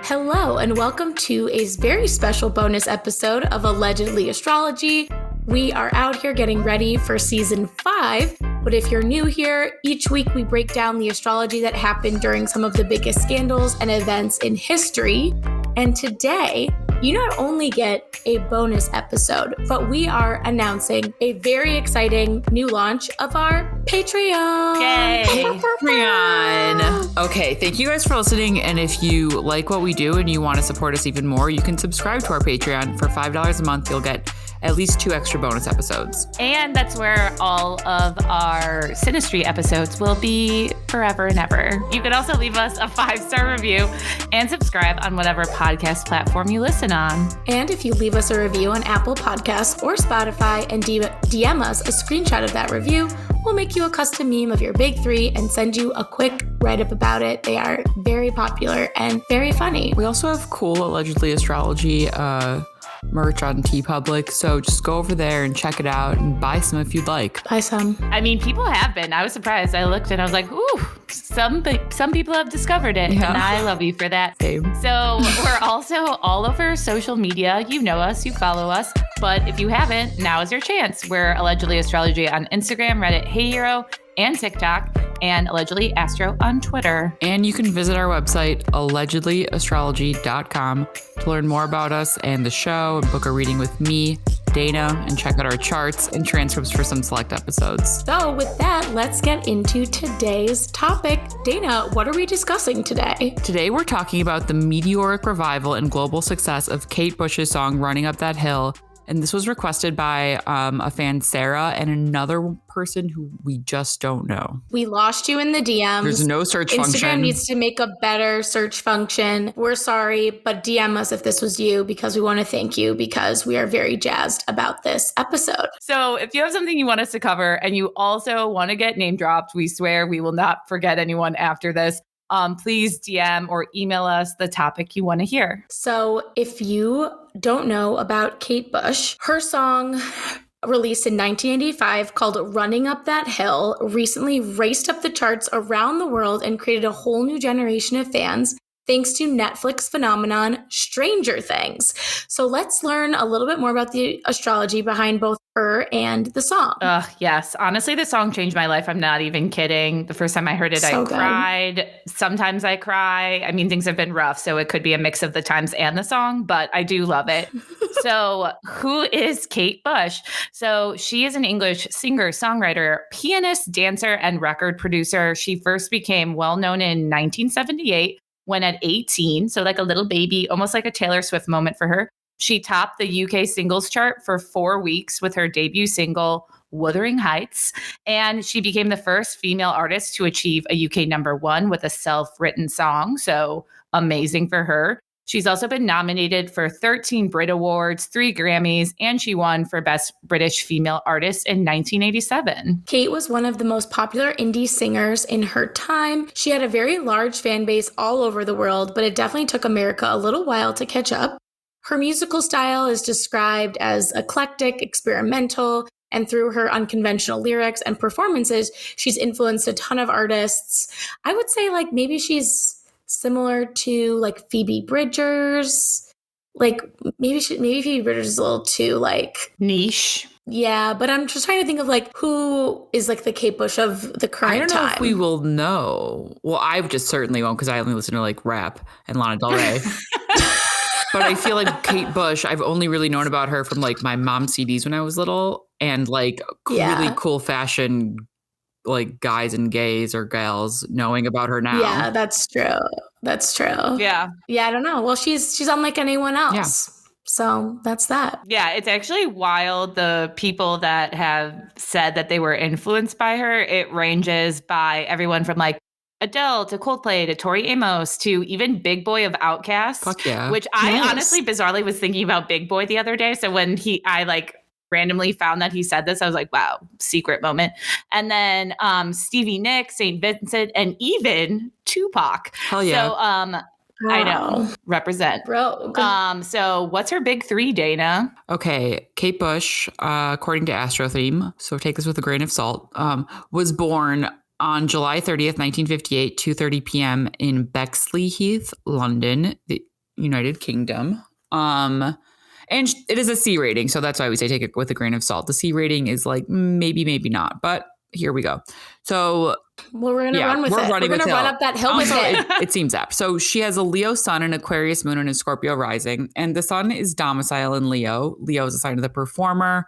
Hello, and welcome to a very special bonus episode of Allegedly Astrology. We are out here getting ready for season 5, but if you're new here, each week we break down the astrology that happened during some of the biggest scandals and events in history. And today, you not only get a bonus episode, but we are announcing a very exciting new launch of our Patreon. Yay! Patreon. Okay, thank you guys for listening. And if you like what we do and you want to support us even more, you can subscribe to our Patreon. For $5 a month, you'll get at least 2 extra bonus episodes. And that's where all of our Sinistry episodes will be forever and ever. You can also leave us a 5-star review and subscribe on whatever podcast platform you listen on. And if you leave us a review on Apple Podcasts or Spotify and DM us a screenshot of that review, we'll make you a custom meme of your big 3 and send you a quick write-up about it. They are very popular and very funny. We also have cool Allegedly Astrology merch on TeePublic, so just go over there and check it out and buy some if you'd like. Buy some. I mean, people have been. I was surprised. I looked and I was like, ooh, some people have discovered it, yeah. And I love you for that. Same. So we're also all over social media. You know us, you follow us, but if you haven't, now is your chance. We're Allegedly Astrology on Instagram, Reddit, Hey Hero, and TikTok, and Allegedly Astro on Twitter. And you can visit our website, allegedlyastrology.com, to learn more about us and the show, and book a reading with me, Dana, and check out our charts and transcripts for some select episodes. So with that, let's get into today's topic. Dana, what are we discussing today? Today, we're talking about the meteoric revival and global success of Kate Bush's song, Running Up That Hill. And this was requested by a fan, Sarah, and another person who we just don't know. We lost you in the DMs. There's no search function. Instagram needs to make a better search function. We're sorry, but DM us if this was you, because we want to thank you, because we are very jazzed about this episode. So if you have something you want us to cover and you also want to get name dropped, we swear we will not forget anyone after this. Please DM or email us the topic you want to hear. So if you don't know about Kate Bush, her song released in 1985 called Running Up That Hill recently raced up the charts around the world and created a whole new generation of fans, thanks to Netflix phenomenon Stranger Things. So let's learn a little bit more about the astrology behind both her and the song. Yes. Honestly, the song changed my life. I'm not even kidding. The first time I heard it, I cried. Sometimes I cry. I mean, things have been rough, so it could be a mix of the times and the song, but I do love it. So who is Kate Bush? So she is an English singer, songwriter, pianist, dancer, and record producer. She first became well-known in 1978 when at 18, so like a little baby, almost like a Taylor Swift moment for her. She topped the UK singles chart for 4 weeks with her debut single, Wuthering Heights, and she became the first female artist to achieve a UK #1 with a self-written song, so amazing for her. She's also been nominated for 13 Brit Awards, 3 Grammys, and she won for Best British Female Artist in 1987. Kate was one of the most popular indie singers in her time. She had a very large fan base all over the world, but it definitely took America a little while to catch up. Her musical style is described as eclectic, experimental, and through her unconventional lyrics and performances, she's influenced a ton of artists. I would say like maybe she's similar to like Phoebe Bridgers. Like maybe Phoebe Bridgers is a little too like niche. Yeah, but I'm just trying to think of like who is like the Kate Bush of the current time. I don't know if we will know. Well, I just certainly won't, because I only listen to like rap and Lana Del Rey. But I feel like Kate Bush, I've only really known about her from like my mom's CDs when I was little, and like really cool fashion, like guys and gays or gals knowing about her now. Yeah, that's true. That's true. Yeah. Yeah, I don't know. Well, she's unlike anyone else. Yeah. So that's that. Yeah, it's actually wild, the people that have said that they were influenced by her. It ranges by everyone from like Adele to Coldplay to Tori Amos to even Big Boy of Outkast. Fuck yeah. Which I honestly bizarrely was thinking about Big Boy the other day. So when I like randomly found that he said this, I was like, wow, secret moment. And then Stevie Nicks, St. Vincent, and even Tupac. Hell yeah. So I know, represent. Bro. So what's her big 3, Dana? Okay, Kate Bush, according to Astro Theme, so take this with a grain of salt, was born on July 30th, 1958, 2:30 p.m. in Bexleyheath, London. United Kingdom. And it is a C rating, so that's why we say take it with a grain of salt. The C rating is like maybe, maybe not, but here we go. So well, we're gonna run with it. We're gonna run up that hill with it. It seems apt. So she has a Leo sun, an Aquarius moon, and a Scorpio rising, and the sun is domicile in Leo. Leo is a sign of the performer.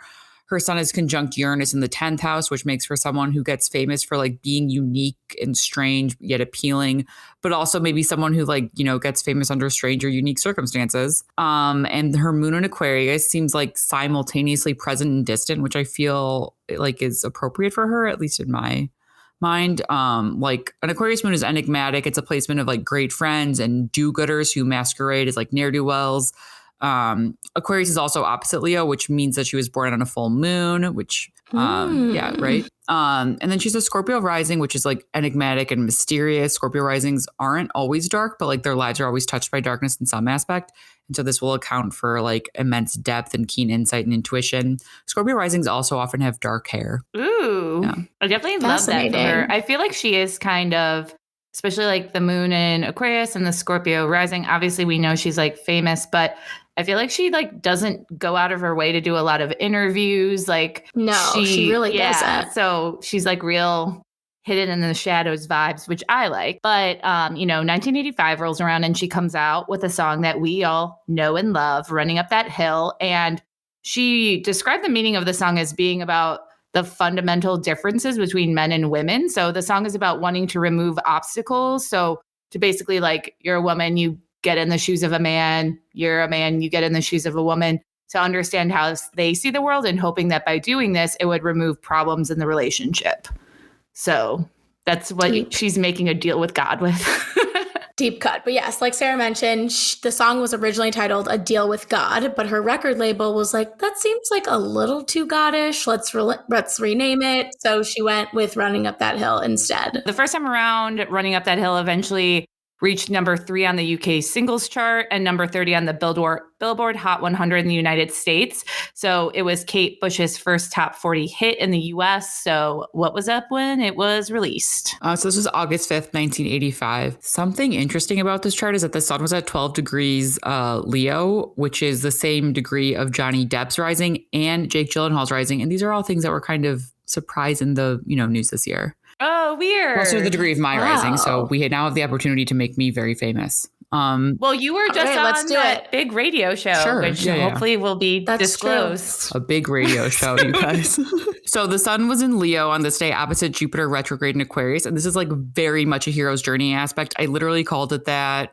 Her sun is conjunct Uranus in the 10th house, which makes her someone who gets famous for like being unique and strange yet appealing, but also maybe someone who like, you know, gets famous under strange or unique circumstances. And her moon in Aquarius seems like simultaneously present and distant, which I feel like is appropriate for her, at least in my mind. Like an Aquarius moon is enigmatic. It's a placement of like great friends and do-gooders who masquerade as like ne'er-do-wells. Aquarius is also opposite Leo, which means that she was born on a full moon, which yeah, right. And then she's a Scorpio rising, which is like enigmatic and mysterious. Scorpio risings aren't always dark, but like their lives are always touched by darkness in some aspect. And so this will account for like immense depth and keen insight and intuition. Scorpio risings also often have dark hair. Ooh, yeah. I definitely love that for her. I feel like she is kind of, especially like the moon in Aquarius and the Scorpio rising. Obviously, we know she's like famous, but I feel like she like doesn't go out of her way to do a lot of interviews. Like no, she really doesn't. So she's like real hidden in the shadows vibes, which I like. But, 1985 rolls around and she comes out with a song that we all know and love, Running Up That Hill. And she described the meaning of the song as being about the fundamental differences between men and women. So the song is about wanting to remove obstacles. So to basically like, you're a woman, you get in the shoes of a man, you're a man, you get in the shoes of a woman, to understand how they see the world and hoping that by doing this, it would remove problems in the relationship. So that's what she's making a deal with God with. Deep cut. But yes, like Sarah mentioned, the song was originally titled A Deal with God, but her record label was like, that seems like a little too goddish. Let's rename it. So she went with Running Up That Hill instead. The first time around, Running Up That Hill eventually reached number 3 on the UK singles chart and number 30 on the Billboard Hot 100 in the United States. So it was Kate Bush's first top 40 hit in the US. So what was up when it was released? So this was August 5th, 1985. Something interesting about this chart is that the sun was at 12 degrees Leo, which is the same degree of Johnny Depp's rising and Jake Gyllenhaal's rising. And these are all things that were kind of surprise in the news this year. Oh, weird. Also the degree of my rising. So we now have the opportunity to make me very famous. Well, you were just on that big radio show, which hopefully will be disclosed. True. A big radio show, you guys. So the sun was in Leo on this day opposite Jupiter retrograde in Aquarius. And this is like very much a hero's journey aspect. I literally called it that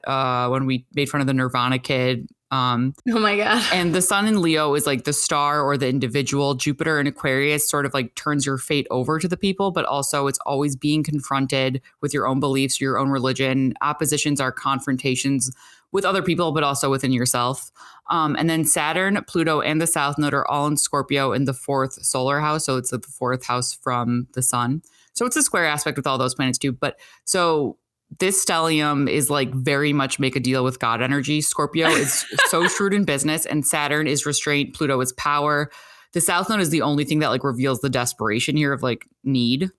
when we made fun of the Nirvana kid. Oh my God. And the sun in Leo is like the star or the individual. Jupiter in Aquarius sort of like turns your fate over to the people, but also it's always being confronted with your own beliefs, your own religion. Oppositions are confrontations with other people, but also within yourself. And then Saturn, Pluto, and the South Node are all in Scorpio in the 4th solar house. So it's the 4th house from the sun. So it's a square aspect with all those planets too. But so this stellium is like very much make a deal with God energy. Scorpio is so shrewd in business, and Saturn is restraint. Pluto is power. The South Node is the only thing that like reveals the desperation here of like need.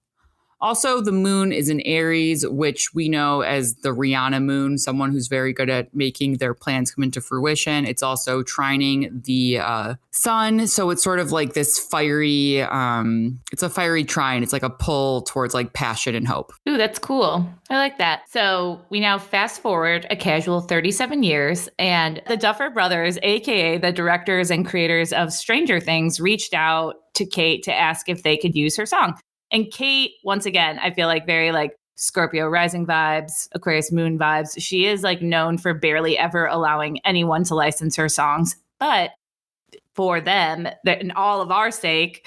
Also, the moon is in Aries, which we know as the Rihanna moon, someone who's very good at making their plans come into fruition. It's also trining the sun. So it's sort of like this fiery, it's a fiery trine. It's like a pull towards like passion and hope. Ooh, that's cool. I like that. So we now fast forward a casual 37 years, and the Duffer Brothers, aka the directors and creators of Stranger Things, reached out to Kate to ask if they could use her song. And Kate, once again, I feel like very like Scorpio rising vibes, Aquarius moon vibes. She is like known for barely ever allowing anyone to license her songs. But for them, and all of our sake,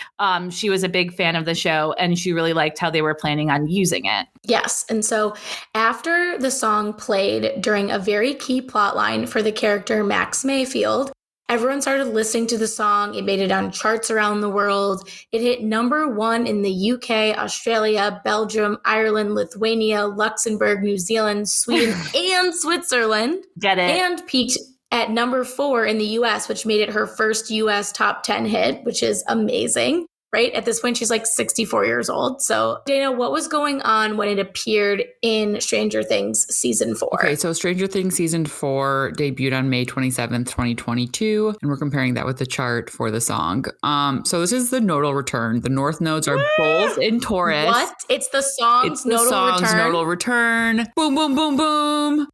she was a big fan of the show and she really liked how they were planning on using it. Yes. And so after the song played during a very key plot line for the character Max Mayfield, everyone started listening to the song. It made it on charts around the world. It hit number 1 in the UK, Australia, Belgium, Ireland, Lithuania, Luxembourg, New Zealand, Sweden, and Switzerland. Get it? And peaked at number 4 in the US, which made it her first US top 10 hit, which is amazing. right? At this point, she's like 64 years old. So, Dana, what was going on when it appeared in Stranger Things season 4? Okay, so Stranger Things season 4 debuted on May 27th, 2022, and we're comparing that with the chart for the song. So this is the nodal return. The north nodes are both in Taurus. What? It's the song's nodal return. Boom, boom, boom, boom.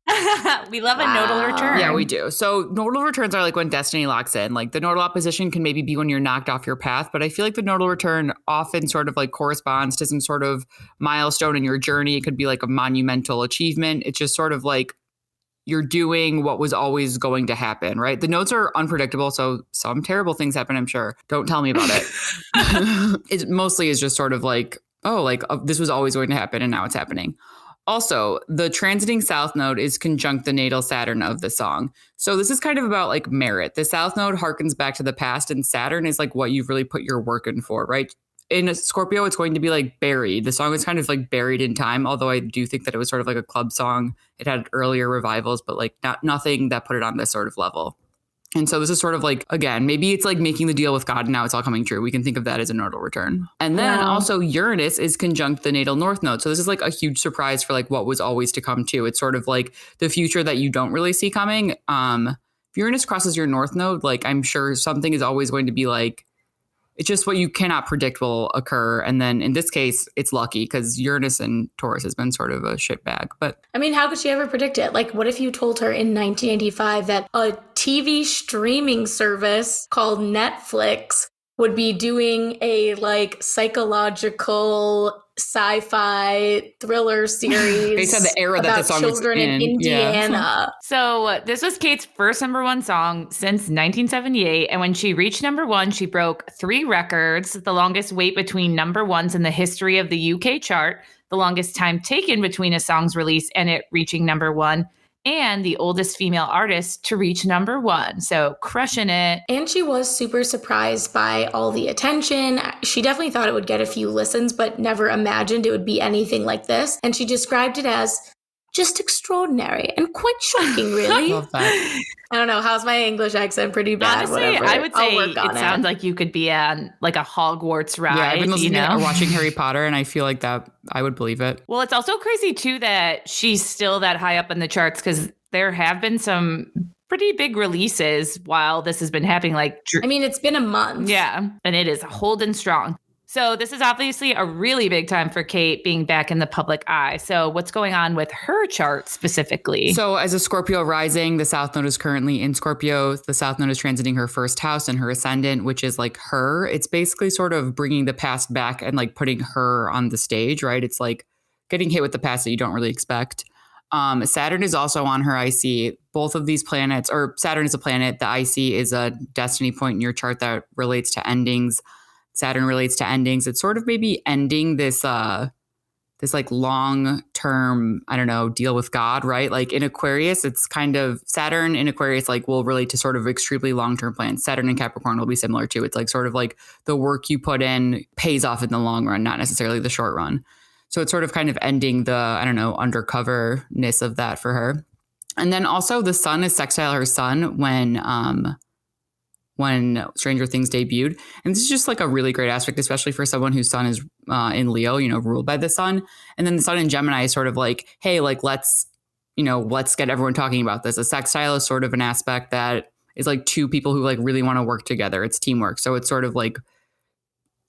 We love a nodal return. Yeah, we do. So nodal returns are like when destiny locks in. Like the nodal opposition can maybe be when you're knocked off your path, but I feel like the nodal return often sort of like corresponds to some sort of milestone in your journey. It could be like a monumental achievement. It's just sort of like you're doing what was always going to happen, right? The nodes are unpredictable, so some terrible things happen, I'm sure. Don't tell me about it. It mostly is just sort of like, this was always going to happen and now it's happening. Also, the transiting south node is conjunct the natal Saturn of the song. So this is kind of about like merit. The south node harkens back to the past, and Saturn is like what you've really put your work in for, right? In a Scorpio, it's going to be like buried. The song is kind of like buried in time, although I do think that it was sort of like a club song. It had earlier revivals, but like nothing that put it on this sort of level. And so this is sort of like, again, maybe it's like making the deal with God and now it's all coming true. We can think of that as a nodal return. And then also Uranus is conjunct the natal north node. So this is like a huge surprise for like what was always to come too. It's sort of like the future that you don't really see coming. If Uranus crosses your north node, like I'm sure something is always going to be like, it's just what you cannot predict will occur. And then in this case, it's lucky because Uranus and Taurus has been sort of a shit bag. But I mean, how could she ever predict it? Like, what if you told her in 1985 that a TV streaming service called Netflix would be doing a like psychological sci-fi thriller series based on the era that the song was children in Indiana. Yeah. So this was Kate's first #1 song since 1978. And when she reached #1, she broke 3 records, the longest wait between #1s in the history of the UK chart, the longest time taken between a song's release and it reaching #1, and the oldest female artist to reach #1. So crushing it. And she was super surprised by all the attention. She definitely thought it would get a few listens, but never imagined it would be anything like this. And she described it as just extraordinary and quite shocking, really. Love that. I don't know. How's my English accent? Pretty bad. Honestly, whatever. I would say it sounds like you could be on like a Hogwarts ride. Yeah, I've been listening or watching Harry Potter, and I feel like that I would believe it. Well, it's also crazy too that she's still that high up in the charts because there have been some pretty big releases while this has been happening. Like, I mean, it's been a month. Yeah, and it is holding strong. So this is obviously a really big time for Kate being back in the public eye. So what's going on with her chart specifically? So as a Scorpio rising, the South Node is currently in Scorpio. The South Node is transiting her first house and her ascendant, which is like her. It's basically sort of bringing the past back and like putting her on the stage, right? It's like getting hit with the past that you don't really expect. Saturn is also on her IC. Both of these planets, or Saturn is a planet. The IC is a destiny point in your chart that relates to endings. Saturn relates to endings. It's sort of maybe ending this like long-term, I don't know, deal with God, right? Like in Aquarius, it's kind of Saturn in Aquarius like will relate to sort of extremely long-term plans. Saturn in Capricorn will be similar too. It's like sort of like the work you put in pays off in the long run, not necessarily the short run. So it's sort of kind of ending the, I don't know, undercoverness of that for her. And then also the sun is sextile her sun when Stranger Things debuted. And this is just like a really great aspect, especially for someone whose sun is in Leo, you know, ruled by the sun. And then the sun in Gemini is sort of like, hey, like, let's get everyone talking about this. A sextile is sort of an aspect that is like two people who like really want to work together. It's teamwork. So it's sort of like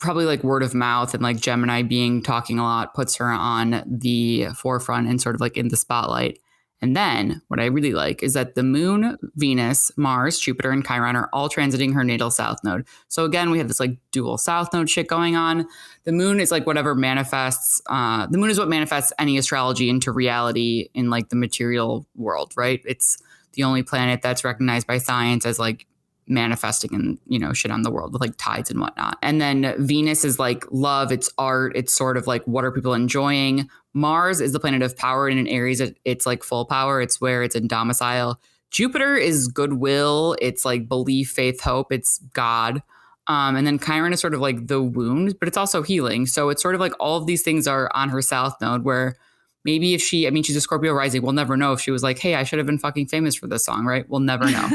probably like word of mouth, and like Gemini talking a lot puts her on the forefront and sort of like in the spotlight. And then what I really like is that the moon, Venus, Mars, Jupiter, and Chiron are all transiting her natal south node. So again, we have this like dual south node shit going on. The moon is like whatever manifests. The moon is what manifests any astrology into reality in like the material world, right? It's the only planet that's recognized by science as like manifesting and, you know, shit on the world with like tides and whatnot. And then Venus is like love, it's art, it's sort of like what are people enjoying. Mars is the planet of power, and in Aries it's like full power. It's where it's in domicile. Jupiter is goodwill. It's like belief, faith, hope. It's God. And then Chiron is sort of like the wound, but it's also healing. So it's sort of like all of these things are on her south node, where maybe if she's a Scorpio rising, we'll never know if she was like, hey, I should have been fucking famous for this song, right? We'll never know.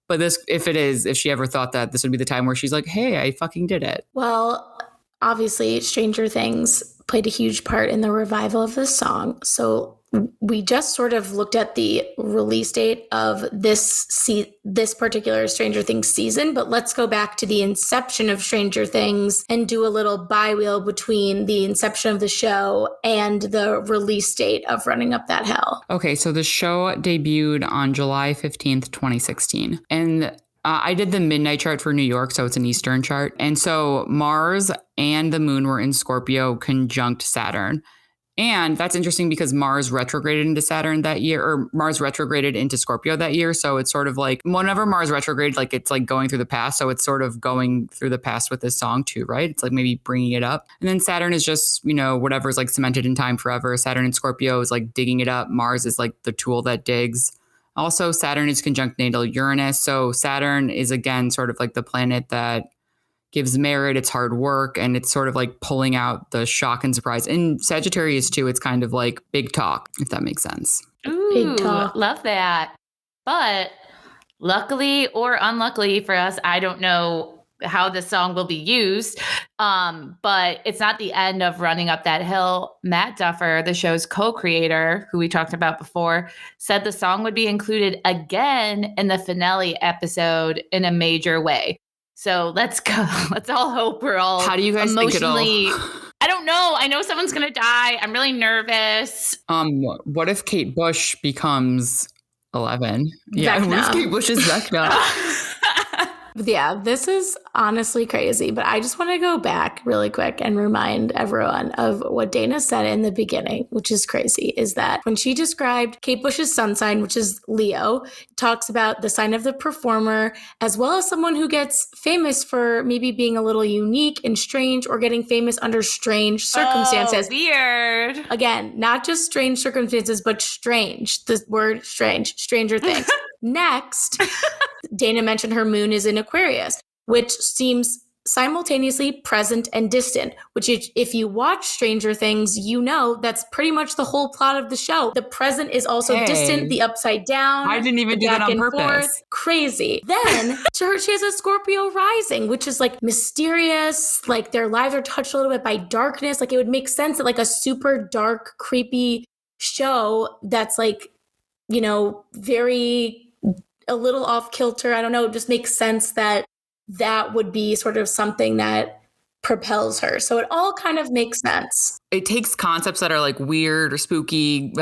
But if she ever thought that this would be the time where she's like, hey, I fucking did it. Well, obviously Stranger Things played a huge part in the revival of this song. So we just sort of looked at the release date of this particular Stranger Things season, but let's go back to the inception of Stranger Things and do a little biwheel between the inception of the show and the release date of Running Up That Hill. Okay, so the show debuted on July 15th, 2016. And I did the midnight chart for New York, so it's an Eastern chart. And so Mars and the moon were in Scorpio conjunct Saturn. And that's interesting because Mars retrograded into Saturn that year, or Mars retrograded into Scorpio that year. So it's sort of like whenever Mars retrograde, like it's like going through the past. So it's sort of going through the past with this song too, right? It's like maybe bringing it up. And then Saturn is just, whatever's like cemented in time forever. Saturn and Scorpio is like digging it up. Mars is like the tool that digs. Also, Saturn is conjunct natal Uranus. So Saturn is again sort of like the planet that gives merit, it's hard work, and it's sort of like pulling out the shock and surprise. And Sagittarius too, it's kind of like big talk, if that makes sense. Ooh, big talk. Love that. But luckily or unluckily for us, I don't know how the song will be used. But it's not the end of Running Up That Hill. Matt Duffer, the show's co-creator, who we talked about before, said the song would be included again in the finale episode in a major way. So let's go. Let's all hope we're all How do you guys emotionally. think it'll... I don't know. I know someone's going to die. I'm really nervous. What if Kate Bush becomes 11? Yeah, Vecna. what if Kate Bush is Vecna? Yeah, this is honestly crazy, but I just want to go back really quick and remind everyone of what Dana said in the beginning, which is crazy, is that when she described Kate Bush's sun sign, which is Leo, talks about the sign of the performer, as well as someone who gets famous for maybe being a little unique and strange or getting famous under strange circumstances. Oh, weird. Again, not just strange circumstances, but strange. The word strange, Stranger Things. Next, Dana mentioned her moon is in Aquarius, which seems simultaneously present and distant, which if you watch Stranger Things, that's pretty much the whole plot of the show. The present is also distant, the upside down. I didn't even do that on purpose. Forth. Crazy. Then she has a Scorpio rising, which is like mysterious, like their lives are touched a little bit by darkness. Like it would make sense that like a super dark, creepy show that's like, very a little off kilter. I don't know. It just makes sense that would be sort of something that propels her. So it all kind of makes sense. It takes concepts that are like weird or spooky,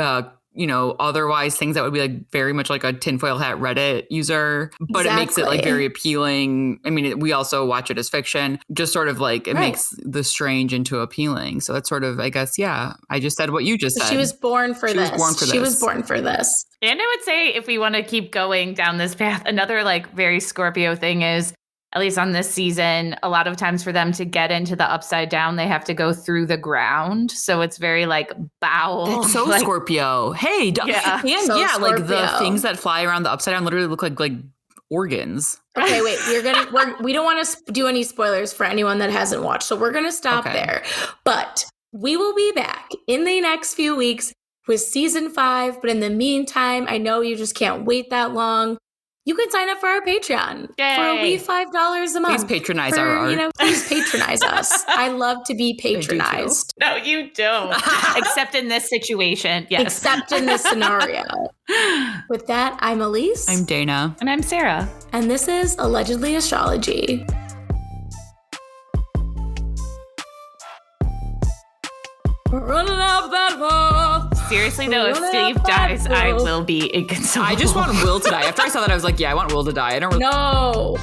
otherwise things that would be like very much like a tinfoil hat Reddit user, but It makes it like very appealing. I mean, we also watch it as fiction, just sort of like it makes the strange into appealing. So that's sort of, I guess, yeah, I just said what you just said. She was born for this. She was born for this. And I would say if we want to keep going down this path, another like very Scorpio thing is, at least on this season, a lot of times for them to get into the upside down, they have to go through the ground. So it's very like bowel. That's so like, Scorpio. Hey, yeah, and so yeah, Scorpio. Like the things that fly around the upside down literally look like organs. Okay, wait. We don't want to do any spoilers for anyone that hasn't watched, so we're gonna stop there. But we will be back in the next few weeks with season 5. But in the meantime, I know you just can't wait that long. You can sign up for our Patreon for a wee $5 a month. Please patronize our art. Please patronize us. I love to be patronized. No, you don't. Except in this situation. Yes. Except in this scenario. With that, I'm Elise. I'm Dana. And I'm Sarah. And this is Allegedly Astrology. We're running up that wall. Seriously, though, if Steve dies, I will be inconsolable. I just want Will to die. After I saw that, I was like, yeah, I want Will to die. I don't really... No.